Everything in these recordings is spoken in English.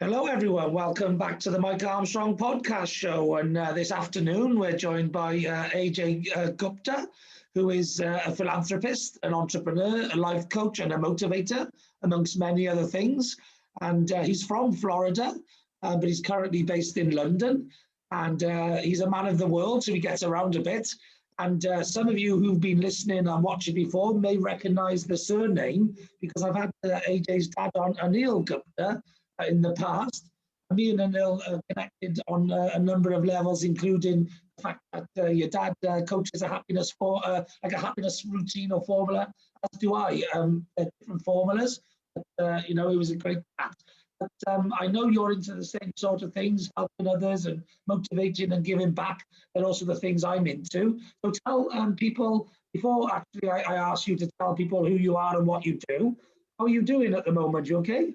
Hello, everyone. Welcome back to the Mike Armstrong podcast show. And this afternoon, we're joined by Ajay Gupta, who is a philanthropist, an entrepreneur, a life coach, and a motivator, amongst many other things. And he's from Florida, but he's currently based in London. And he's a man of the world, so he gets around a bit. And some of you who've been listening and watching before may recognize the surname because I've had AJ's dad on, Anil Gupta, in the past. Me and Anil are connected on a number of levels, including the fact that your dad coaches a happiness like a happiness routine or formula, as do I. Different formulas. But, it was a great chat. But I know you're into the same sort of things, helping others and motivating and giving back. They're also the things I'm into. So tell people, before actually I ask you to tell people who you are and what you do, how are you doing at the moment? You okay?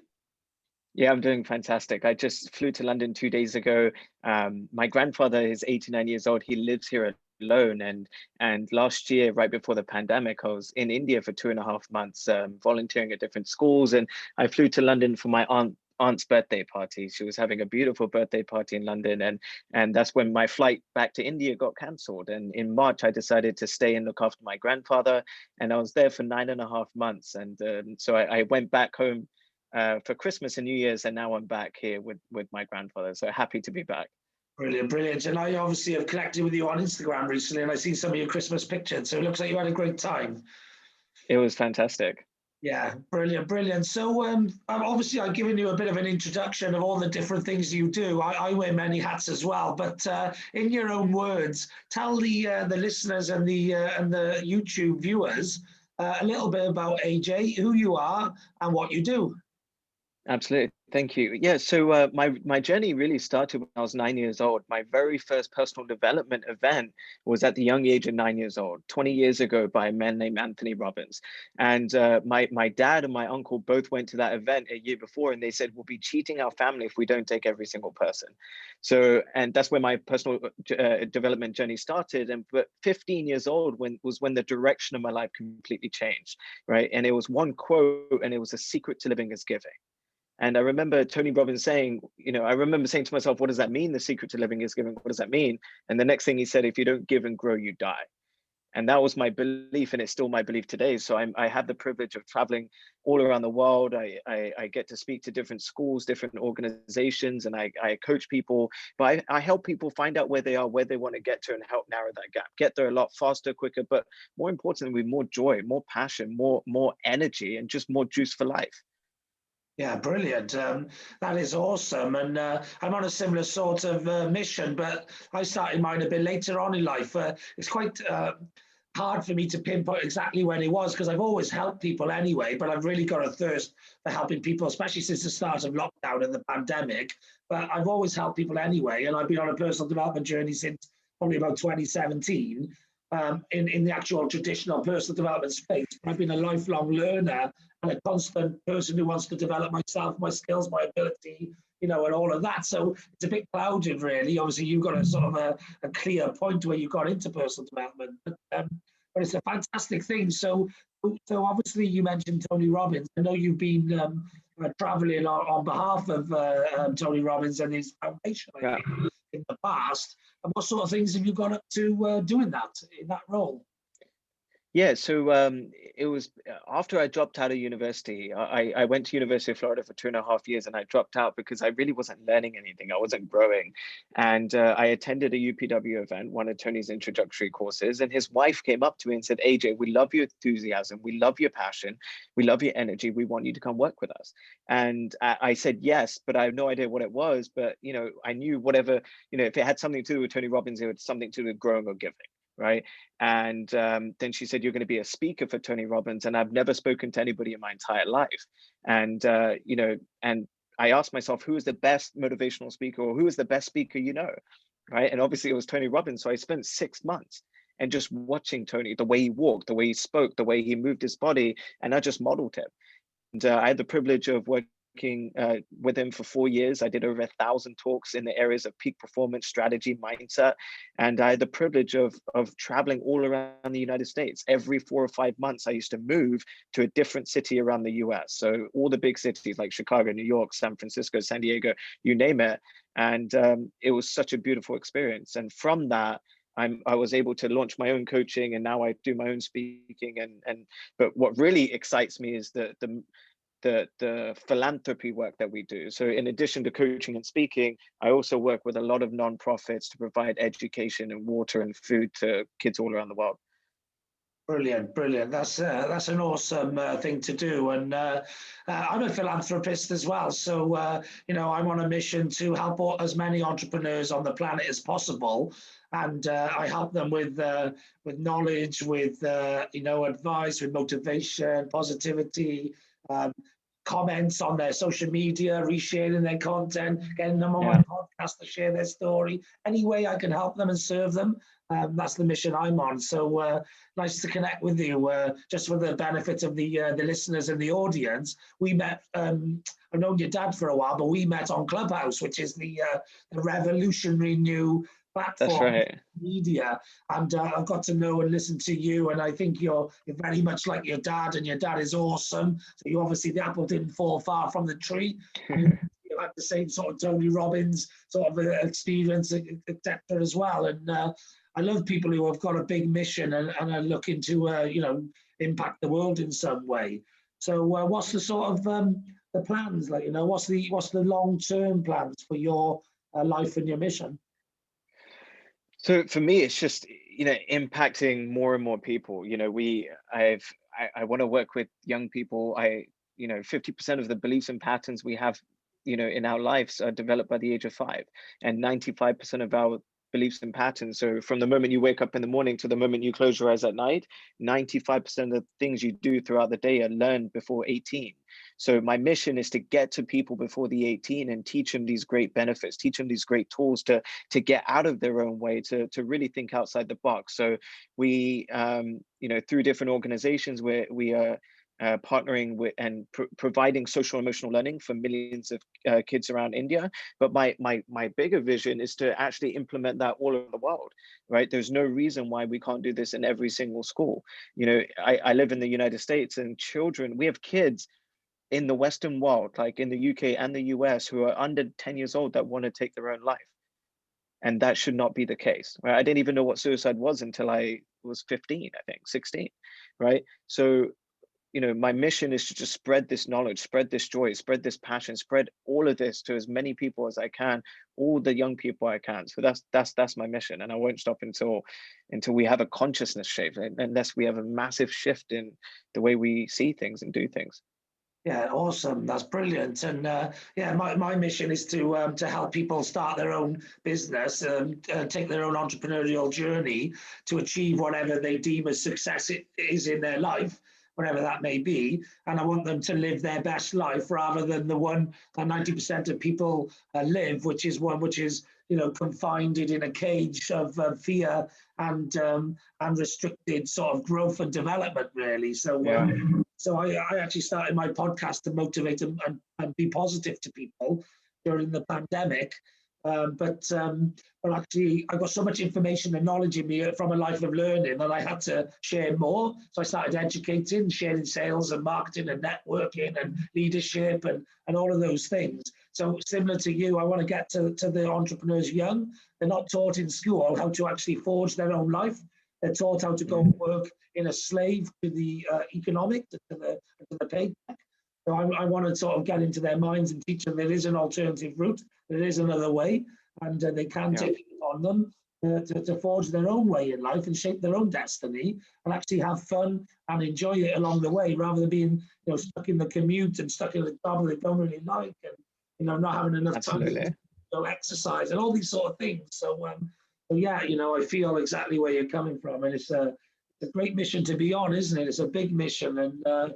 Yeah, I'm doing fantastic. I just flew to London 2 days ago. My grandfather is 89 years old. He lives here alone. And last year, right before the pandemic, I was in India for 2.5 months, volunteering at different schools. And I flew to London for my aunt's birthday party. She was having a beautiful birthday party in London. And that's when my flight back to India got cancelled. And in March, I decided to stay and look after my grandfather. And I was there for 9.5 months. And so I went back home for Christmas and New Year's, and now I'm back here with my grandfather. So happy to be back. Brilliant, brilliant. And I obviously have connected with you on Instagram recently, and I see some of your Christmas pictures. So it looks like you had a great time. It was fantastic. Yeah, brilliant, brilliant. So obviously I've given you a bit of an introduction of all the different things you do. I wear many hats as well, but in your own words, tell the listeners and the YouTube viewers a little bit about AJ, who you are, and what you do. Absolutely. Thank you. Yeah, so my journey really started when I was 9 years old. My very first personal development event was at the young age of 9 years old, 20 years ago, by a man named Anthony Robbins. And my dad and my uncle both went to that event a year before, and they said, we'll be cheating our family if we don't take every single person. So, and that's where my personal development journey started. But 15 years old was when the direction of my life completely changed, right? And it was one quote, and it was: "The secret to living is giving." And I remember Tony Robbins saying, I remember saying to myself, what does that mean? The secret to living is giving. What does that mean? And the next thing he said, if you don't give and grow, you die. And that was my belief, and it's still my belief today. So I have the privilege of traveling all around the world. I get to speak to different schools, different organizations, and I coach people. But I help people find out where they are, where they want to get to, and help narrow that gap. Get there a lot faster, quicker, but more importantly, with more joy, more passion, more energy, and just more juice for life. Yeah, brilliant. That is awesome. And I'm on a similar sort of mission, but I started mine a bit later on in life. It's quite hard for me to pinpoint exactly when it was because I've always helped people anyway, but I've really got a thirst for helping people, especially since the start of lockdown and the pandemic. But I've always helped people anyway, and I've been on a personal development journey since probably about 2017. In the actual traditional personal development space. I've been a lifelong learner and a constant person who wants to develop myself, my skills, my ability, and all of that. So it's a bit clouded, really. Obviously, you've got a sort of a clear point where you got into personal development, but it's a fantastic thing. So obviously, you mentioned Tony Robbins. I know you've been traveling on behalf of Tony Robbins and his foundation, I think, in the past. And what sort of things have you got up to doing in that role? Yeah, so it was after I dropped out of university. I went to University of Florida for 2.5 years, and I dropped out because I really wasn't learning anything. I wasn't growing. And I attended a UPW event, one of Tony's introductory courses, and his wife came up to me and said, AJ, we love your enthusiasm. We love your passion. We love your energy. We want you to come work with us. And I said yes, but I have no idea what it was. But, I knew whatever, if it had something to do with Tony Robbins, it had something to do with growing or giving. Right. And then she said, you're going to be a speaker for Tony Robbins. And I've never spoken to anybody in my entire life. And, and I asked myself, who is the best motivational speaker, or who is the best speaker, right? And obviously it was Tony Robbins. So I spent 6 months and just watching Tony, the way he walked, the way he spoke, the way he moved his body. And I just modeled him. And I had the privilege of working working with him for 4 years. I did over 1,000 talks in the areas of peak performance, strategy, mindset. And I had the privilege of traveling all around the United States. Every 4 or 5 months, I used to move to a different city around the US. So all the big cities like Chicago, New York, San Francisco, San Diego, you name it. And it was such a beautiful experience. And from that, I was able to launch my own coaching, and now I do my own speaking. But what really excites me is the philanthropy work that we do. So in addition to coaching and speaking, I also work with a lot of nonprofits to provide education and water and food to kids all around the world. Brilliant, brilliant. That's an awesome thing to do, and I'm a philanthropist as well. So I'm on a mission to help as many entrepreneurs on the planet as possible, and I help them with knowledge, with advice, with motivation, positivity. Comments on their social media, resharing their content, getting them on my podcast to share their story. Any way I can help them and serve them, that's the mission I'm on. So nice to connect with you. Just for the benefit of the listeners and the audience, we met. I've known your dad for a while, but we met on Clubhouse, which is the revolutionary new platform. That's right. Media, and I've got to know and listen to you, and I think you're very much like your dad, and your dad is awesome. So you obviously, the apple didn't fall far from the tree. You had the same sort of Tony Robbins sort of experience, etc. as well. And I love people who have got a big mission and are looking to impact the world in some way. So what's the sort of the plans, like, what's the long-term plans for your life and your mission? So for me, it's just, impacting more and more people. I want to work with young people. 50% of the beliefs and patterns we have, in our lives are developed by the age of 5, and 95% of our beliefs and patterns. So from the moment you wake up in the morning to the moment you close your eyes at night, 95% of the things you do throughout the day are learned before 18. So my mission is to get to people before the 18 and teach them these great benefits, teach them these great tools to get out of their own way, to really think outside the box. So we, through different organizations where we are partnering with and providing social emotional learning for millions of kids around India. But my bigger vision is to actually implement that all over the world, right? There's no reason why we can't do this in every single school. I live in the United States, and we have kids in the Western world, like in the UK and the US, who are under 10 years old that want to take their own life. And that should not be the case, right? I didn't even know what suicide was until I was 15, I think, 16, right? So my mission is to just spread this knowledge, spread this joy, spread this passion, spread all of this to as many people as I can, all the young people I can. So that's my mission, and I won't stop until we have a consciousness shift, unless we have a massive shift in the way we see things and do things. Yeah, awesome. That's brilliant. And my mission is to help people start their own business, take their own entrepreneurial journey to achieve whatever they deem as success it is in their life, whatever that may be. And I want them to live their best life rather than the one that 90% of people live, which is one which is confined in a cage of fear and restricted sort of growth and development, really. So so I actually started my podcast to motivate and be positive to people during the pandemic. But actually, I got so much information and knowledge in me from a life of learning that I had to share more. So I started educating, sharing sales and marketing and networking and leadership and all of those things. So similar to you, I want to get to the entrepreneurs young. They're not taught in school how to actually forge their own life. They're taught how to go and work in a slave to the economic, to the paycheck. So I want to sort of get into their minds and teach them there is an alternative route, there is another way, and they can take it on them to forge their own way in life and shape their own destiny and actually have fun and enjoy it along the way, rather than being stuck in the commute and stuck in a job that they don't really like, and not having enough time to exercise and all these sort of things. So I feel exactly where you're coming from, and it's a great mission to be on, isn't it? It's a big mission, and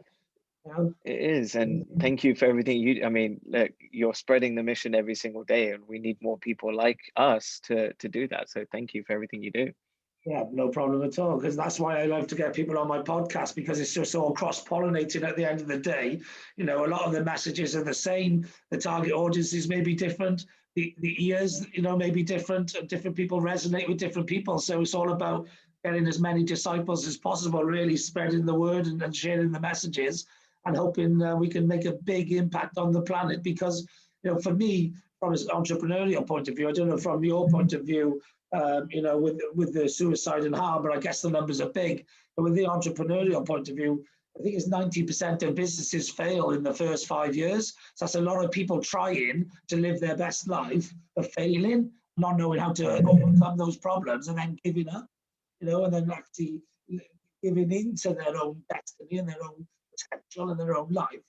it is. And thank you for everything look, you're spreading the mission every single day, and we need more people like us to do that. So thank you for everything you do. Yeah, no problem at all. Because that's why I love to get people on my podcast, because it's just all cross-pollinating at the end of the day. You know, a lot of the messages are the same. The target audiences may be different. The ears, you know, may be different. Different people resonate with different people. So it's all about getting as many disciples as possible, really spreading the word and sharing the messages, and hoping we can make a big impact on the planet. Because, you know, for me, from an entrepreneurial point of view, I don't know from your point of view, you know, with the suicide and harm, but I guess the numbers are big. But with the entrepreneurial point of view, I think it's 90% of businesses fail in the first 5 years. So that's a lot of people trying to live their best life, but failing, not knowing how to overcome those problems, and then giving up, you know, and then actually giving in to their own destiny and their own potential and their own life.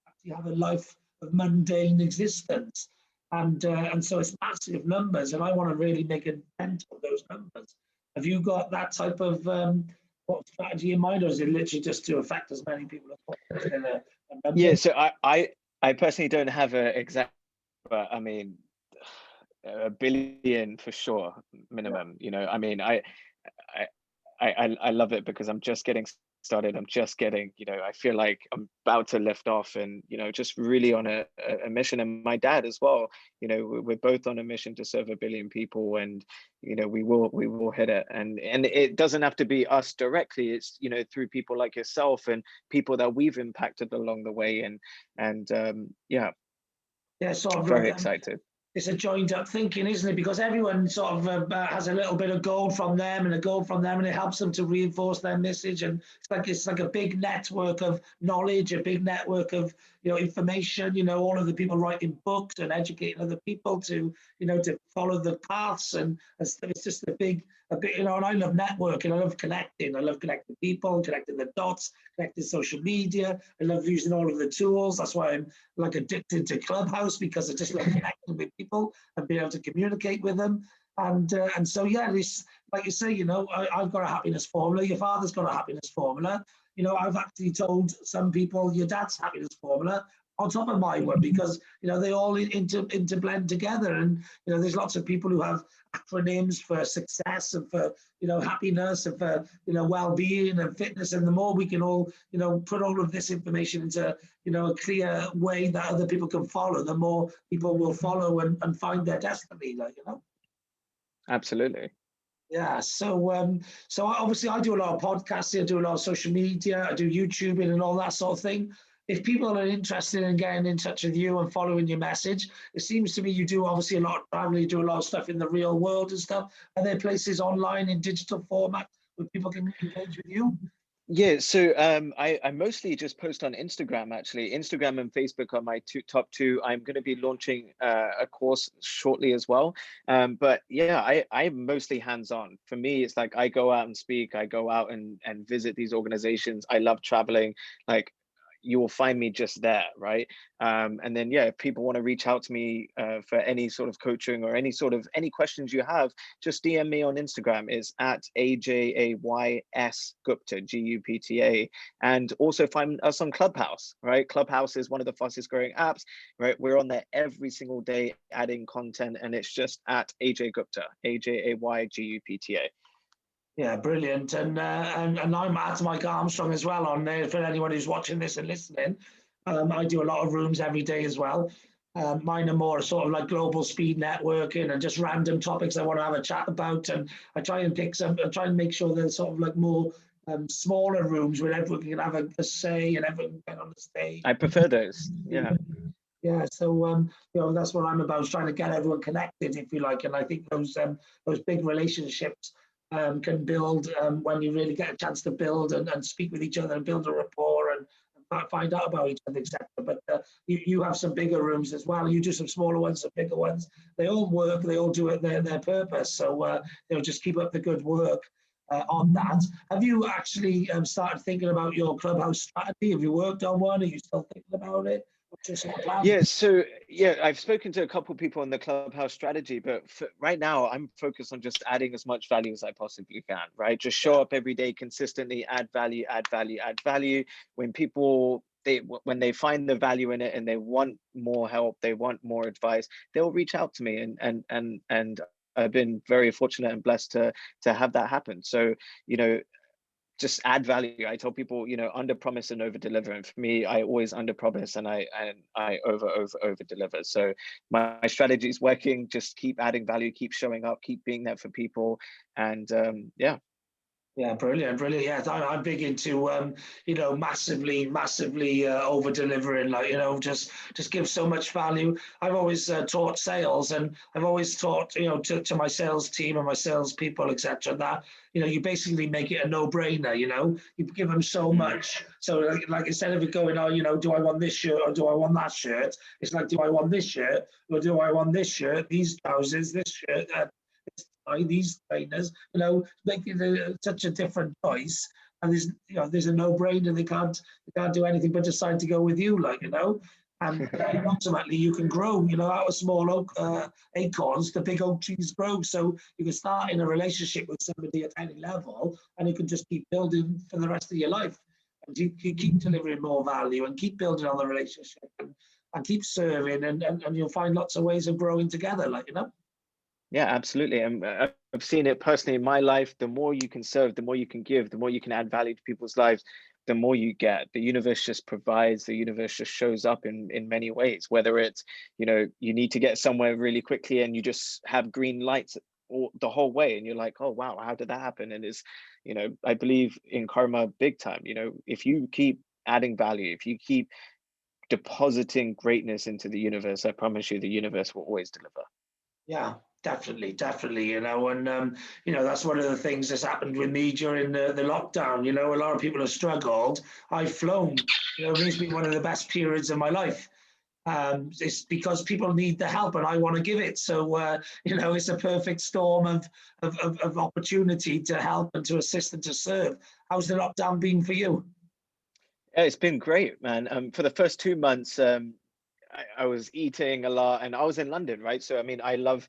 Actually have a life of mundane existence. And so it's massive numbers, and I want to really make a dent of those numbers. Have you got that type of what strategy in mind, or is it literally just to affect as many people as possible in a number? Yeah, so I personally don't have an exact, but I mean, a billion for sure, Yeah. minimum. You know, I mean, I love it because I'm just getting started. I'm just getting, you know, I feel like I'm about to lift off, and, you know, just really on a mission. And my dad as well, you know, we're both on a mission to serve a billion people, and, you know, we will hit it. And it doesn't have to be us directly. It's, you know, through people like yourself and people that we've impacted along the way. And yeah, Yeah, sort of very like excited. it's a joined up thinking, isn't it? Because everyone sort of has a little bit of gold from them and a gold from them, and it helps them to reinforce their message. And it's like a big network of knowledge, a big network of, you know, information. You know, all of the people writing books and educating other people to, you know, to follow the paths, and it's just a big, you know. And I love networking. I love connecting. I love connecting people, connecting the dots, connecting social media. I love using all of the tools. That's why I'm like addicted to Clubhouse, because I just love connecting with people and being able to communicate with them. And so yeah, this, like you say, you know, I've got a happiness formula. Your father's got a happiness formula. You know, I've actually told some people your dad's happiness formula on top of my one, because, you know, they all into blend together. And, you know, there's lots of people who have acronyms for success and for, you know, happiness and for, you know, well-being and fitness. And the more we can all, you know, put all of this information into, you know, a clear way that other people can follow, the more people will follow and find their destiny, like, you know. Absolutely. Yeah, so obviously I do a lot of podcasting, I do a lot of social media, I do YouTubing and all that sort of thing. If people are interested in getting in touch with you and following your message, it seems to me you do obviously a lot of traveling, you do a lot of stuff in the real world and stuff. Are there places online in digital format where people can engage with you? Yeah, so I mostly just post on Instagram, actually. Instagram and Facebook are my top two. I'm going to be launching a course shortly as well. But yeah, I'm mostly hands-on. For me, it's like I go out and speak, I go out and visit these organizations. I love traveling. Like, you will find me just there, right? And then, yeah, if people want to reach out to me for any sort of coaching or any questions you have, just DM me on Instagram. It's at AJAYS Gupta, GUPTA. And also find us on Clubhouse, right? Clubhouse is one of the fastest growing apps, right? We're on there every single day adding content, and it's just at AJ Gupta, AJAYGUPTA. Yeah, brilliant. And I'm at Mike Armstrong as well on there for anyone who's watching this and listening. I do a lot of rooms every day as well. Mine are more sort of like global speed networking and just random topics I want to have a chat about. And I try and make sure they're sort of like more smaller rooms where everyone can have a say and everyone can get on the stage. I prefer those. Yeah. Yeah, so you know, that's what I'm about, is trying to get everyone connected, if you like. And I think those big relationships can build when you really get a chance to build and speak with each other and build a rapport and find out about each other, etc. But you have some bigger rooms as well. You do some smaller ones, some bigger ones. They all work. They all do it their purpose. So you know, just keep up the good work. On that, have you actually started thinking about your Clubhouse strategy? Have you worked on one? Are you still thinking about it? What's your sort of plan? Yeah, so yeah, I've spoken to a couple of people on the Clubhouse strategy, but right now I'm focused on just adding as much value as I possibly can, right? Just show up every day consistently, add value, add value, add value. When people when they find the value in it and they want more help, they want more advice, they'll reach out to me, and I've been very fortunate and blessed to have that happen. So, just add value. I tell people, under promise and over deliver. And for me, I always under promise and I over deliver. So my strategy is working. Just keep adding value, keep showing up, keep being there for people. And yeah. Yeah, brilliant, brilliant. Yeah, I'm big into massively over delivering. Like, just give so much value. I've always taught sales, and I've always taught to my sales team and my sales people, etc. That you basically make it a no-brainer. You give them so much. So like instead of it going, do I want this shirt or do I want that shirt? It's like, do I want this shirt or do I want this shirt? These trousers, this shirt. These trainers, making such a different choice, and there's a no-brainer. They can't do anything but decide to go with you, and ultimately you can grow. Out of small acorns, the big oak trees grow. So you can start in a relationship with somebody at any level, and you can just keep building for the rest of your life. And you keep delivering more value and keep building on the relationship and keep serving, and you'll find lots of ways of growing together, Yeah, absolutely. And I've seen it personally in my life. The more you can serve, the more you can give, the more you can add value to people's lives, the more you get. The universe just provides, the universe just shows up in many ways, whether it's, you need to get somewhere really quickly and you just have green lights the whole way. And you're like, oh, wow, how did that happen? And it's, I believe in karma big time. If you keep adding value, if you keep depositing greatness into the universe, I promise you the universe will always deliver. Yeah, definitely. And that's one of the things that's happened with me during the lockdown. A lot of people have struggled. I've flown. It's been one of the best periods of my life. It's because people need the help and I want to give it. So it's a perfect storm of opportunity to help and to assist and to serve. How's the lockdown been for you? Yeah, it's been great, man. For the first 2 months, I was eating a lot, and I was in London, right? So I mean, I love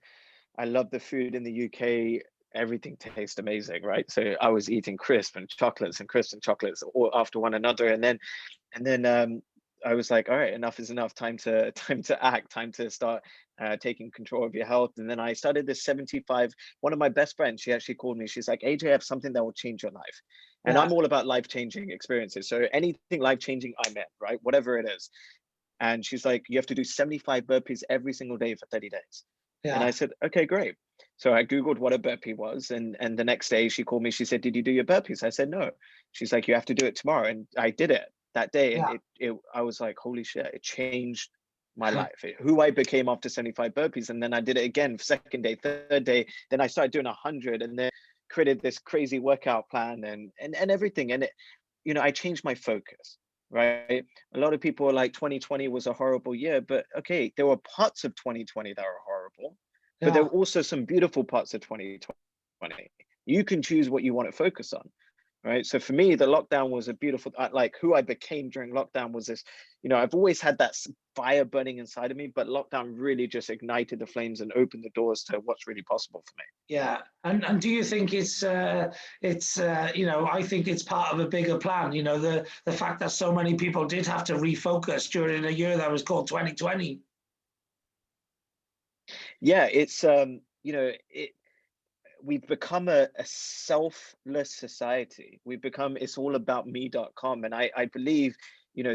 the food in the UK. Everything tastes amazing, right? So I was eating crisp and chocolates all after one another, and then I was like, all right, enough is enough. Time to act. Time to start taking control of your health. And then I started this 75. One of my best friends, she actually called me. She's like, AJ, I have something that will change your life. And I'm all about life-changing experiences. So anything life-changing, I'm in, right? Whatever it is. And she's like, you have to do 75 burpees every single day for 30 days. Yeah. And I said, okay, great. So I Googled what a burpee was. And the next day she called me, she said, did you do your burpees? I said, no. She's like, you have to do it tomorrow. And I did it that day. And I was like, holy shit, it changed my life. Who I became after 75 burpees. And then I did it again, second day, third day. Then I started doing 100 and then created this crazy workout plan and everything. And I changed my focus. Right. A lot of people are like 2020 was a horrible year, but okay, there were parts of 2020 that were horrible, but there were also some beautiful parts of 2020. You can choose what you want to focus on. Right. So for me, the lockdown was a beautiful, like who I became during lockdown was this, I've always had that fire burning inside of me, but lockdown really just ignited the flames and opened the doors to what's really possible for me. Yeah. And do you think it's I think it's part of a bigger plan, the fact that so many people did have to refocus during a year that was called 2020. Yeah, it's, we've become a selfless society. It's all about me.com. And I believe,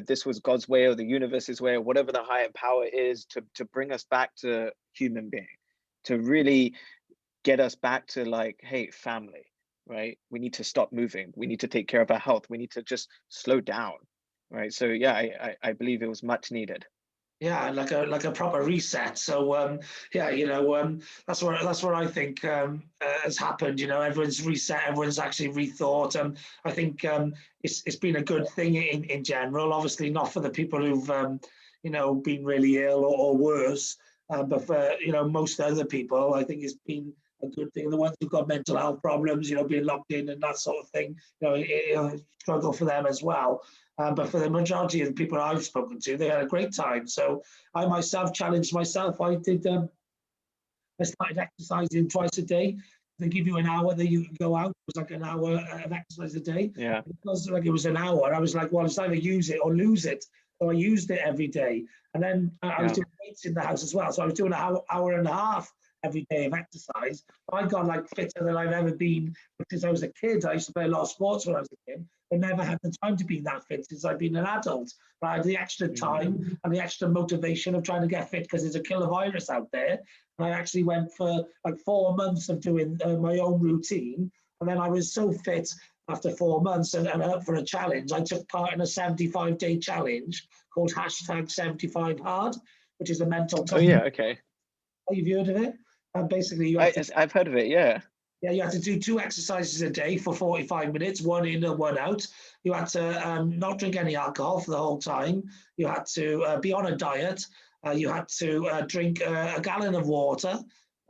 this was God's way or the universe's way or whatever the higher power is to bring us back to human being, to really get us back to like, hey, family, right? We need to stop moving. We need to take care of our health. We need to just slow down, right? So yeah, I believe it was much needed. Yeah, like a proper reset. So that's what I think has happened. Everyone's reset, everyone's actually rethought. I think it's been a good thing in general. Obviously, not for the people who've been really ill or worse, but for most other people, I think it's been a good thing. The ones who've got mental health problems, being locked in and that sort of thing, struggle for them as well. But for the majority of the people I've spoken to, they had a great time. So I myself challenged myself. I started exercising twice a day. They give you an hour that you can go out. It was like an hour of exercise a day. Yeah. Because it was an hour, I was like, well, it's either use it or lose it. So I used it every day. And then I was doing weights in the house as well. So I was doing an hour and a half every day of exercise. I got like fitter than I've ever been since I was a kid. I used to play a lot of sports when I was a kid, but never had the time to be that fit since I've been an adult. But I had the extra time and the extra motivation of trying to get fit because there's a killer virus out there. And I actually went for like 4 months of doing my own routine. And then I was so fit after 4 months and up for a challenge. I took part in a 75-day challenge called #75hard, which is a mental Oh yeah, okay. You've heard of it? And basically, I've heard of it, yeah. Yeah, you had to do 2 exercises a day for 45 minutes, one in and one out. You had to not drink any alcohol for the whole time. You had to be on a diet. You had to drink a gallon of water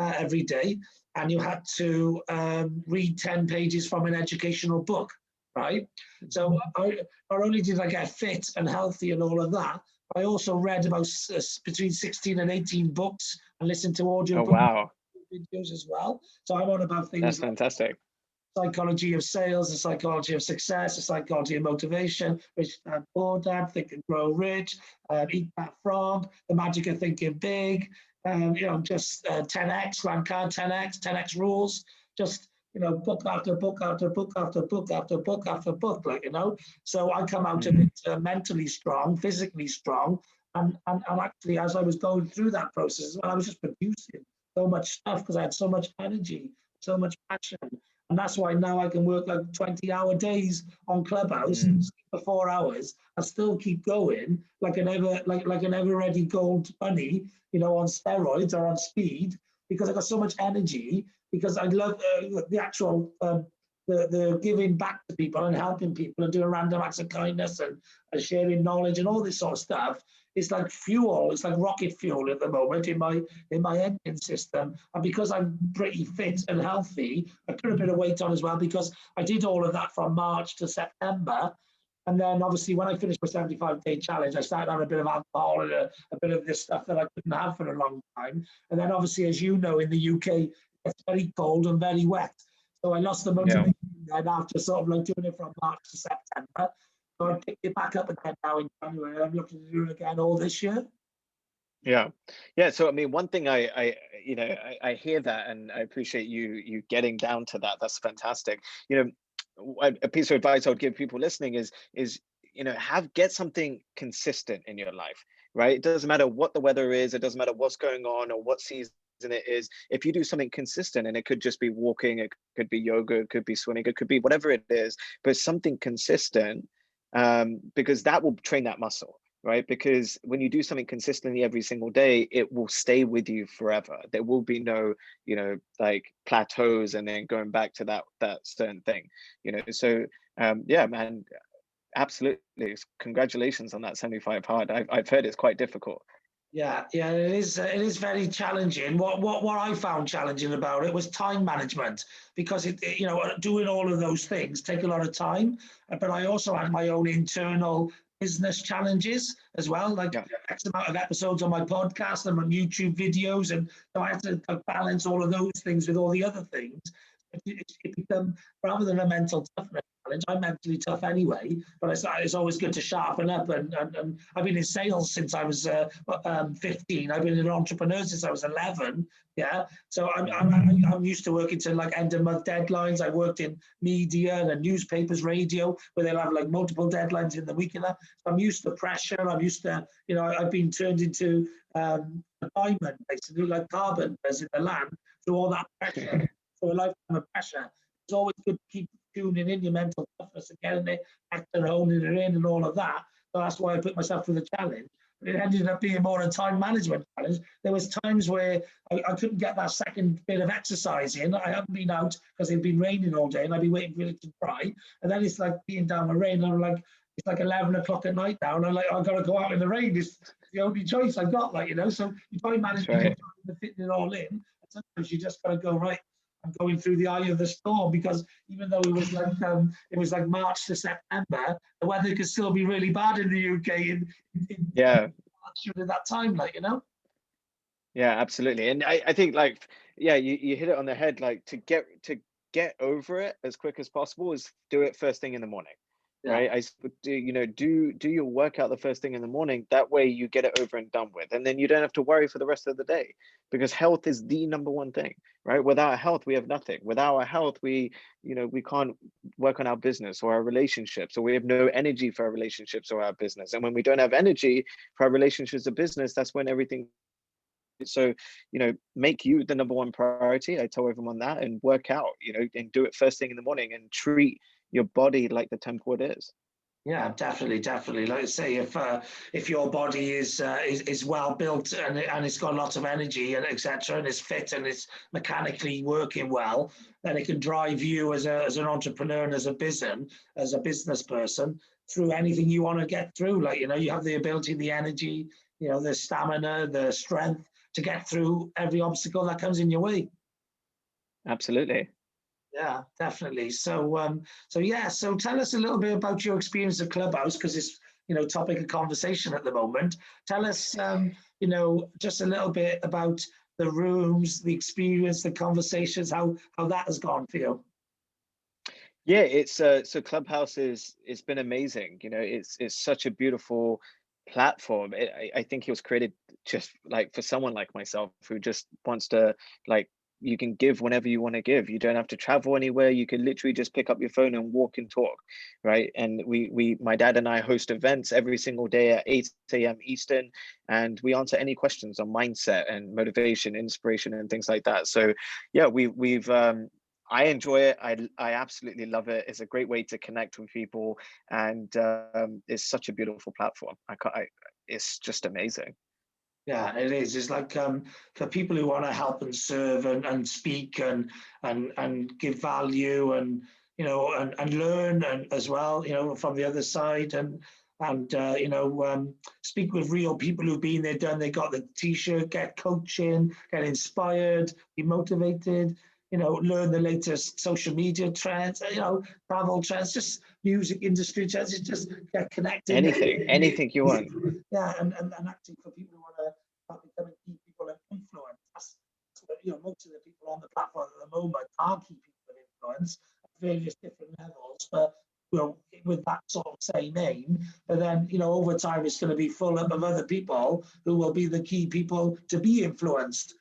every day. And you had to read 10 pages from an educational book, right? So not only did I get fit and healthy and all of that, I also read about between 16 and 18 books and listened to audio Oh, wow. videos as well. So I'm on about things That's fantastic. Like psychology of sales, the psychology of success, the psychology of motivation, Rich Dad Poor Dad, Think and Grow Rich, Eat That Frog, The Magic of Thinking Big, just 10x, Grand Card 10x rules, just book after book after book after book after book after book, So I come out of it mentally strong, physically strong, and actually as I was going through that process, I was just producing so much stuff because I had so much energy, so much passion. And that's why now I can work like 20-hour days on Clubhouse for 4 hours and still keep going like an ever ready gold bunny, on steroids or on speed, because I got so much energy, because I love the actual the giving back to people and helping people and doing random acts of kindness and sharing knowledge and all this sort of stuff. It's like fuel. It's like rocket fuel at the moment in my engine system. And because I'm pretty fit and healthy, I put a bit of weight on as well, because I did all of that from March to September. And then obviously when I finished my 75-day challenge, I started having a bit of alcohol and a bit of this stuff that I couldn't have for a long time. And then obviously, as you know, in the UK, it's very cold and very wet. So I lost the motivation then after sort of like doing it from March to September. So I picked it back up again now in January. I'm looking to do it again all this year. Yeah. So I mean, one thing I hear that, and I appreciate you getting down to that. That's fantastic. A piece of advice I would give people listening is get something consistent in your life, right? It doesn't matter what the weather is, it doesn't matter what's going on or what season it is. If you do something consistent, and it could just be walking, it could be yoga, it could be swimming, it could be whatever it is, but something consistent, because that will train that muscle, right? Because when you do something consistently every single day, it will stay with you forever. There will be no, like plateaus and then going back to that certain thing, So yeah, man, absolutely. Congratulations on that 75 hard. I've heard it's quite difficult. Yeah, it is. It is very challenging. What I found challenging about it was time management, because doing all of those things take a lot of time. But I also had my own internal business challenges as well, like X amount of episodes on my podcast and my YouTube videos, and so I had to balance all of those things with all the other things. It become, rather than a mental toughness challenge, I'm mentally tough anyway, but it's always good to sharpen up. And I've been in sales since I was 15. I've been an entrepreneur since I was 11. Yeah, so I'm used to working to like end of month deadlines. I worked in media and newspapers, radio, where they'll have like multiple deadlines in the week. And that, so I'm used to pressure. I'm used to, I've been turned into a diamond, basically, like carbon as in the land, through all that pressure. So a lifetime of pressure. It's always good to keep tuning in your mental toughness and getting it back and honing it in and all of that. So that's why I put myself through the challenge. But it ended up being more a time management challenge. There was times where I couldn't get that second bit of exercise in. I haven't been out because it'd been raining all day and I'd be waiting for it to dry. And then it's like being down the rain, and I'm like, it's like 11 o'clock at night now, and I'm like, I've got to go out in the rain. It's the only choice I've got, So you time management and fitting it all in. And sometimes you just got to go, right, I'm going through the eye of the storm, because even though it was like March to September, the weather could still be really bad in the UK in March at that time, Yeah, absolutely. And I think you hit it on the head. Like to get over it as quick as possible is do it first thing in the morning. right? Do your workout the first thing in the morning. That way you get it over and done with, and then you don't have to worry for the rest of the day, because health is the number one thing, right? Without health, we have nothing. Without our health, we can't work on our business or our relationships, or we have no energy for our relationships or our business. And when we don't have energy for our relationships or business, that's when everything. So, make you the number one priority. I tell everyone that, and work out, and do it first thing in the morning, and treat your body like the temple it is. Yeah, definitely. Like I say, if your body is well built and it's got lots of energy and etc. and it's fit and it's mechanically working well, then it can drive you as an entrepreneur and as a business person through anything you want to get through. Like, you have the ability, the energy, the stamina, the strength to get through every obstacle that comes in your way. Absolutely. Yeah, definitely. So tell us a little bit about your experience at Clubhouse, because it's, topic of conversation at the moment. Tell us, just a little bit about the rooms, the experience, the conversations, how that has gone for you. Yeah, it's so Clubhouse it's been amazing. It's such a beautiful platform. I think it was created just like for someone like myself who just wants to, like, you can give whenever you want to give. You don't have to travel anywhere. You can literally just pick up your phone and walk and talk, right? And my dad and I host events every single day at 8 a.m. Eastern, and we answer any questions on mindset and motivation, inspiration, and things like that. So yeah, we've I enjoy it. I absolutely love it. It's a great way to connect with people, and it's such a beautiful platform. It's just amazing. Yeah, it is. It's like for people who want to help and serve and speak and give value and and learn and as well, from the other side and speak with real people who've been there, done. They got the T-shirt, get coaching, get inspired, be motivated. Learn the latest social media trends, travel trends, just music industry trends. It's just get connected. Anything you want. Yeah, and actually for people who want to start becoming key people of influence, that's what, most of the people on the platform at the moment are key people of influence at various different levels, but with that sort of same aim. But then, over time, it's going to be full up of other people who will be the key people to be influenced.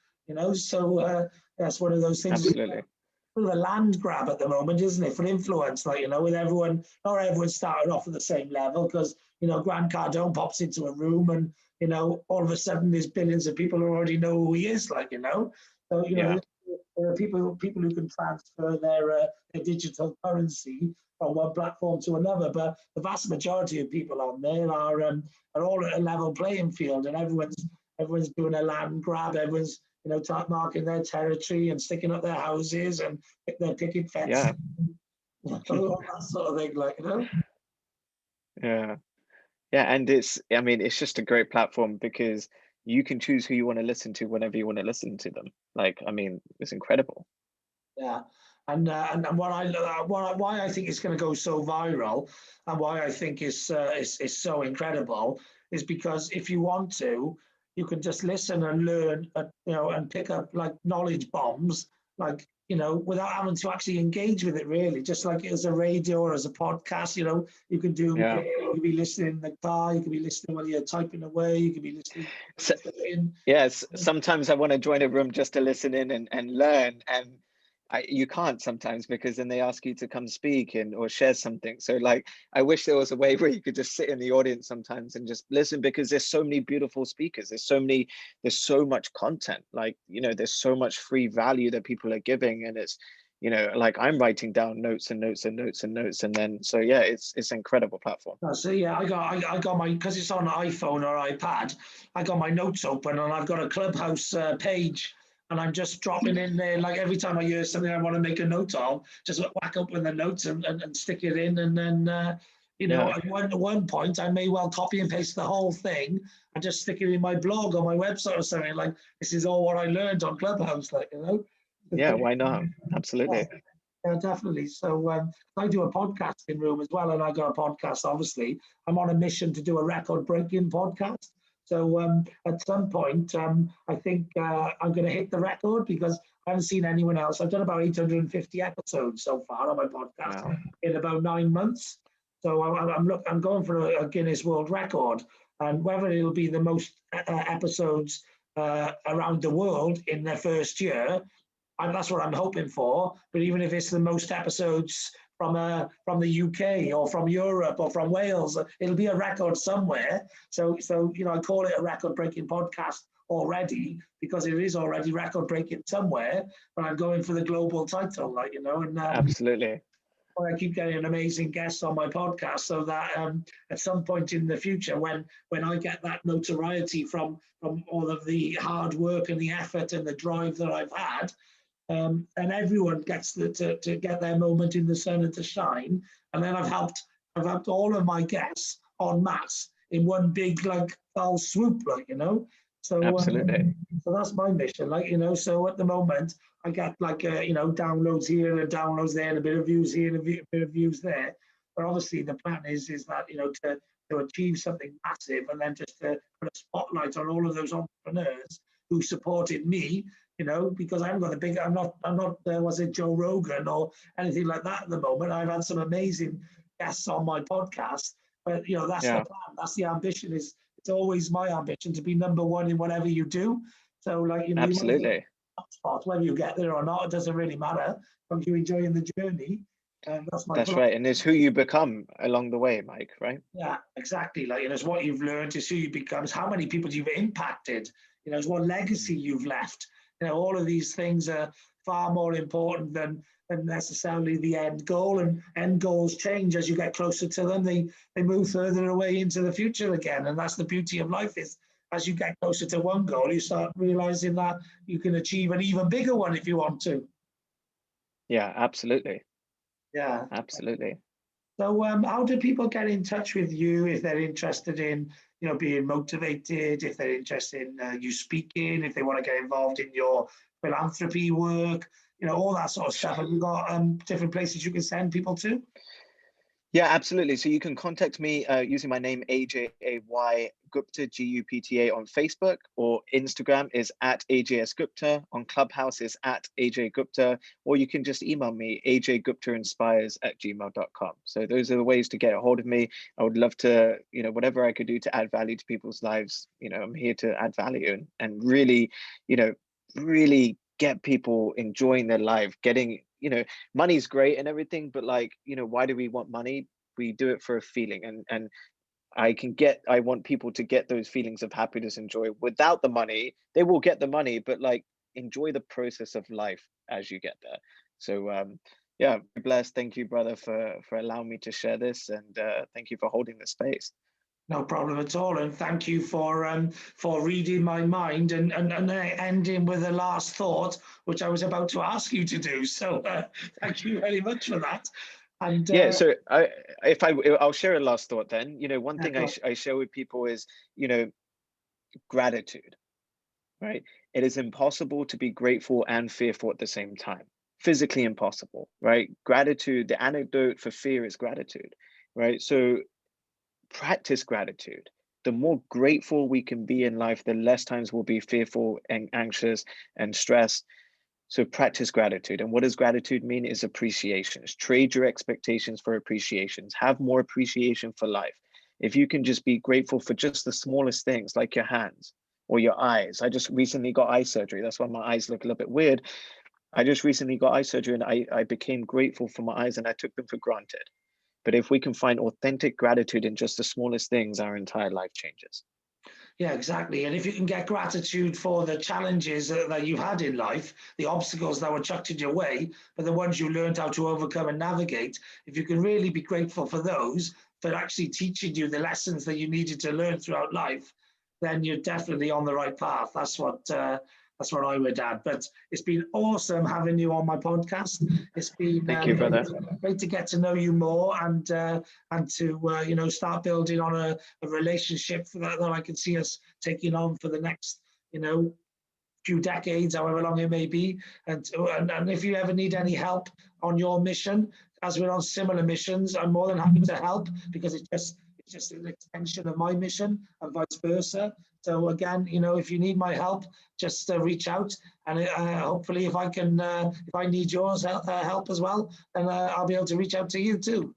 So that's one of those things. Absolutely. Of a land grab at the moment, isn't it, for influence? Like, with everyone, not everyone starting off at the same level, because Grant Cardone pops into a room and all of a sudden there's billions of people who already know who he is, like, so Yeah. there are people who can transfer their digital currency from one platform to another, but the vast majority of people on there are all at a level playing field, and everyone's doing a land grab. Everyone's marking their territory and sticking up their houses and their picket fence. Yeah. All that sort of thing, like, Yeah. Yeah, and it's just a great platform because you can choose who you want to listen to whenever you want to listen to them. Like, it's incredible. Yeah. And why I think it's going to go so viral, and why I think is so incredible, is because if you want to, you can just listen and learn, and pick up like knowledge bombs, like without having to actually engage with it really, just like as a radio or as a podcast. You can do. Yeah. You can be listening in the car. You can be listening while you're typing away. You can be listening. Yes, sometimes I want to join a room just to listen in and learn, and you can't sometimes because then they ask you to come speak or share something. So like, I wish there was a way where you could just sit in the audience sometimes and just listen, because there's so many beautiful speakers. There's so much content. Like, there's so much free value that people are giving, and it's, like I'm writing down notes and notes and notes and notes, and then so yeah, it's an incredible platform. So yeah, I got my, because it's on iPhone or iPad, I got my notes open and I've got a Clubhouse page, and I'm just dropping in there. Like every time I hear something I want to make a note of, just whack open the notes and stick it in, and then at one point I may well copy and paste the whole thing and just stick it in my blog or my website or something. Like, this is all what I learned on Clubhouse, like, Yeah, why not? Absolutely. Yeah, definitely. So I do a podcasting room as well, and I got a podcast. Obviously, I'm on a mission to do a record-breaking podcast. So at some point, I think I'm going to hit the record, because I haven't seen anyone else. I've done about 850 episodes so far on my podcast in about 9 months. So I'm going for a Guinness World Record, and whether it'll be the most episodes around the world in their first year, and that's what I'm hoping for. But even if it's the most episodes from the UK or from Europe or from Wales, it'll be a record somewhere. So I call it a record-breaking podcast already because it is already record-breaking somewhere. But I'm going for the global title, and Absolutely. I keep getting amazing guests on my podcast, so that at some point in the future, when I get that notoriety from all of the hard work and the effort and the drive that I've had, and everyone gets to get their moment in the sun and to shine. And then I've helped all of my guests en masse in one big foul swoop, So Absolutely. so that's my mission, So at the moment I get downloads here and downloads there, and a bit of views here and a bit of views there. But obviously the plan is that to achieve something massive, and then just to put a spotlight on all of those entrepreneurs who supported me, because I haven't got I'm not, was it Joe Rogan or anything like that at the moment. I've had some amazing guests on my podcast, but that's the plan. That's the ambition. It's always my ambition to be number one in whatever you do. So Absolutely. Spot, whether you get there or not, it doesn't really matter. As long as you're enjoying the journey. That's right. And it's who you become along the way, Mike, right? Yeah, exactly. It's what you've learned, it's who you become, it's how many people you've impacted, it's what legacy you've left. All of these things are far more important than necessarily the end goal, and end goals change as you get closer to them. They move further away into the future again, and that's the beauty of life, is as you get closer to one goal, you start realizing that you can achieve an even bigger one if you want to. Yeah, absolutely. Yeah, absolutely. So how do people get in touch with you if they're interested in being motivated, if they're interested in you speaking, if they want to get involved in your philanthropy work, all that sort of stuff? Have you got different places you can send people to? Yeah, absolutely. So you can contact me using my name, Ajay Gupta, Gupta on Facebook, or Instagram is at AJS Gupta. On Clubhouse is at AJ Gupta, or you can just email me, ajguptainspires@gmail.com. So those are the ways to get a hold of me. I would love to, whatever I could do to add value to people's lives, I'm here to add value and really, really get people enjoying their life, getting, money's great and everything, but why do we want money? We do it for a feeling, and I want people to get those feelings of happiness and joy without the money. They will get the money, but enjoy the process of life as you get there. So yeah, blessed. Thank you, brother, for allowing me to share this, and thank you for holding the space. No problem at all, and thank you for reading my mind and ending with the last thought, which I was about to ask you to do. So thank you very much for that. And yeah, so I'll share a last thought then. One thing I share with people is gratitude, right? It is impossible to be grateful and fearful at the same time. Physically impossible, right? Gratitude, the antidote for fear is gratitude, right? So practice gratitude. The more grateful we can be in life, the less times we'll be fearful and anxious and stressed. So practice gratitude. And what does gratitude mean? Is appreciations. Trade your expectations for appreciations. Have more appreciation for life. If you can just be grateful for just the smallest things, like your hands or your eyes. I just recently got eye surgery. That's why my eyes look a little bit weird. I just recently got eye surgery, and I became grateful for my eyes, and I took them for granted. But if we can find authentic gratitude in just the smallest things, our entire life changes. Yeah, exactly. And if you can get gratitude for the challenges that you've had in life, the obstacles that were chucked in your way, but the ones you learned how to overcome and navigate, if you can really be grateful for those, for actually teaching you the lessons that you needed to learn throughout life, then you're definitely on the right path. That's what I would add. But it's been awesome having you on my podcast. It's been Thank you, brother. Great to get to know you more and to start building on a relationship that I can see us taking on for the next few decades, however long it may be. And if you ever need any help on your mission, as we're on similar missions, I'm more than happy to help, because it's just an extension of my mission and vice versa. So again, if you need my help, just reach out, and hopefully if I need yours help as well, then I'll be able to reach out to you too.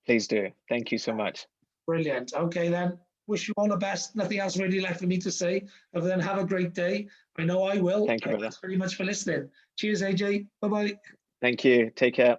Please do. Thank you so much. Brilliant. Okay, then. Wish you all the best. Nothing else really left for me to say other than have a great day. I know I will. Thank you, brother. Thanks very much for listening. Cheers, AJ. Bye-bye. Thank you. Take care.